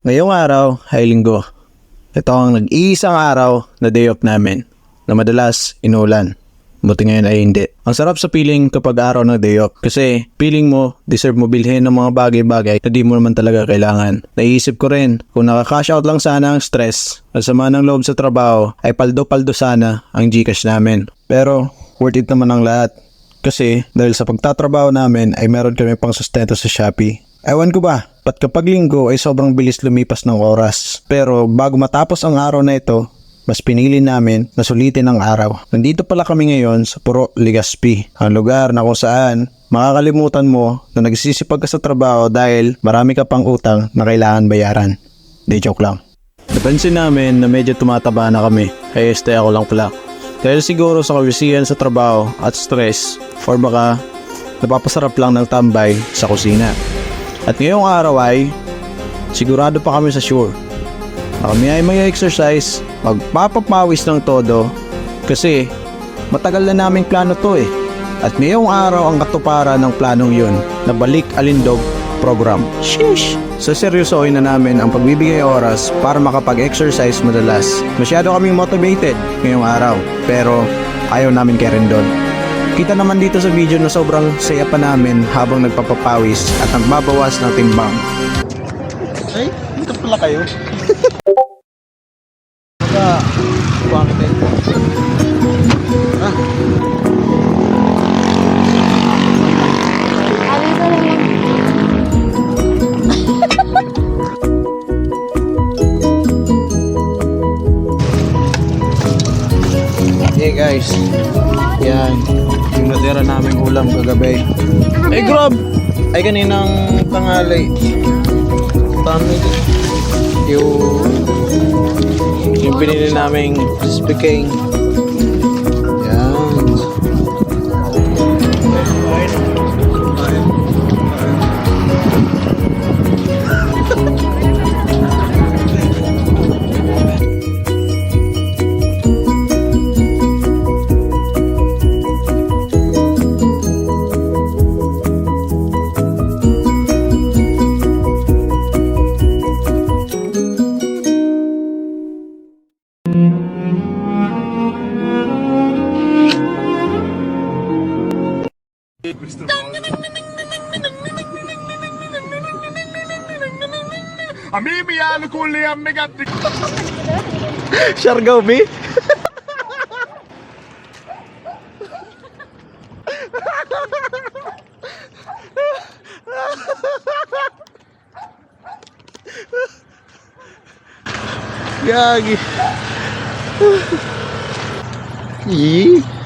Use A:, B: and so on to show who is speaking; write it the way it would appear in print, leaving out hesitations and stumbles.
A: Ngayong araw ay linggo. Ito ang nag-iisang araw na day off namin na madalas inulan. Buti ngayon ay hindi. Ang sarap sa feeling kapag araw ng day off kasi feeling mo deserve mo bilhin ng mga bagay-bagay na di mo naman talaga kailangan. Naisip ko rin kung nakaka-cash out lang sana ang stress at sama ng loob sa trabaho ay paldo-paldo sana ang GCash namin. Pero worth it naman ang lahat kasi dahil sa pagtatrabaho namin ay meron kami pang sustento sa Shopee. Ewan ko ba, ba't kapag linggo ay sobrang bilis lumipas ng oras. Pero bago matapos ang araw na ito, mas pinili namin na sulitin ang araw. Nandito pala kami ngayon sa Puro, Legazpi, ang lugar na kung saan makakalimutan mo na nagsisipag ka sa trabaho dahil marami ka pang utang na kailangan bayaran. Di joke lang. Napansin namin na medyo tumataba na kami, kaya stay ako lang pala. Dahil siguro sa kawisihan sa trabaho at stress, or baka napapasarap lang ng tambay sa kusina. At ngayong araw ay sigurado pa kami sa sure na kami ay may exercise, magpapapawis ng todo kasi matagal na naming plano to eh. At ngayong araw ang katuparan ng planong yun na Balik Alindog program. Sheesh! So seryosohin na namin ang pagbibigay oras para makapag-exercise madalas. Masyado kaming motivated ngayong araw pero ayaw namin kerendon. Kita naman dito sa video na sobrang saya pa namin habang nagpapapawis at nagbabawas ng timbang. Ay, dito pala kayo. Bakit Hey guys, yan yung natira naming ulam kagabi. Ay grab! Ay kaninang tanghali. Tami yung pinili naming crispy king. Yan.
B: Amici alcuni ammegati.
A: Siargao B? Gagi. Ih.